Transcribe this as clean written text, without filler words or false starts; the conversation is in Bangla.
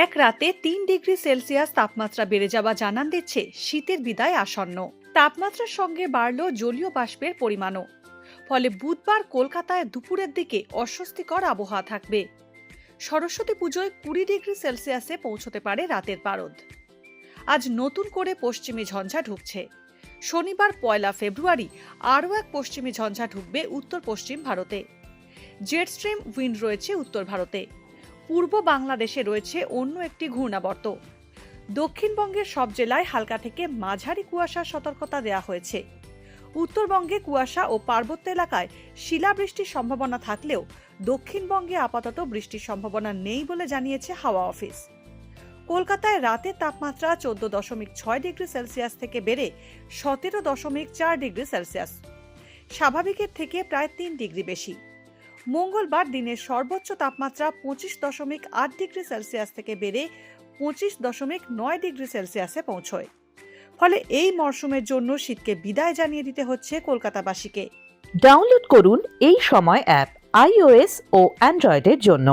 এক রাতে ৩ ডিগ্রি সেলসিয়াস তাপমাত্রা বেড়ে যাওয়া জানান দিচ্ছে শীতের বিদায় আসন্ন। তাপমাত্রার সঙ্গে বাড়ল জলীয় বাষ্পের পরিমাণও। ফলে বুধবার কলকাতায় দুপুরের দিকে অস্বস্তিকর আবহাওয়া থাকবে। সরস্বতী পুজোয় ২০ ডিগ্রি সেলসিয়াসে পৌঁছতে পারে রাতের পারদ। আজ নতুন করে পশ্চিমী ঝঞ্ঝা ঢুকছে। শনিবার ১ ফেব্রুয়ারি আরও এক পশ্চিমী ঝঞ্ঝা ঢুকবে উত্তর পশ্চিম ভারতে। জেট স্ট্রিম উইন্ড রয়েছে উত্তর ভারতে। পূর্ব বাংলাদেশে রয়েছে অন্য একটি ঘূর্ণাবর্ত। দক্ষিণবঙ্গের সব জেলায় হালকা থেকে মাঝারি কুয়াশার সতর্কতা দেওয়া হয়েছে। উত্তরবঙ্গে কুয়াশা ও পার্বত্য এলাকায় শিলাবৃষ্টির সম্ভাবনা থাকলেও দক্ষিণবঙ্গে আপাতত বৃষ্টির সম্ভাবনা নেই বলে জানিয়েছে হাওয়া অফিস। কলকাতায় রাতের তাপমাত্রা ১৪.৬ ডিগ্রি সেলসিয়াস থেকে বেড়ে ১৭.৪ ডিগ্রি সেলসিয়াস, স্বাভাবিকের থেকে প্রায় ৩ ডিগ্রি বেশি। মঙ্গলবার দিনের সর্বোচ্চ তাপমাত্রা ২৫.৮ ডিগ্রি সেলসিয়াস থেকে বেড়ে ২৫.৯ ডিগ্রি সেলসিয়াসে পৌঁছয়। ফলে এই মরশুমের জন্য শীতকে বিদায় জানিয়ে দিতে হচ্ছে কলকাতাবাসীকে। ডাউনলোড করুন এই সময় অ্যাপ iOS ও অ্যান্ড্রয়েডের জন্য।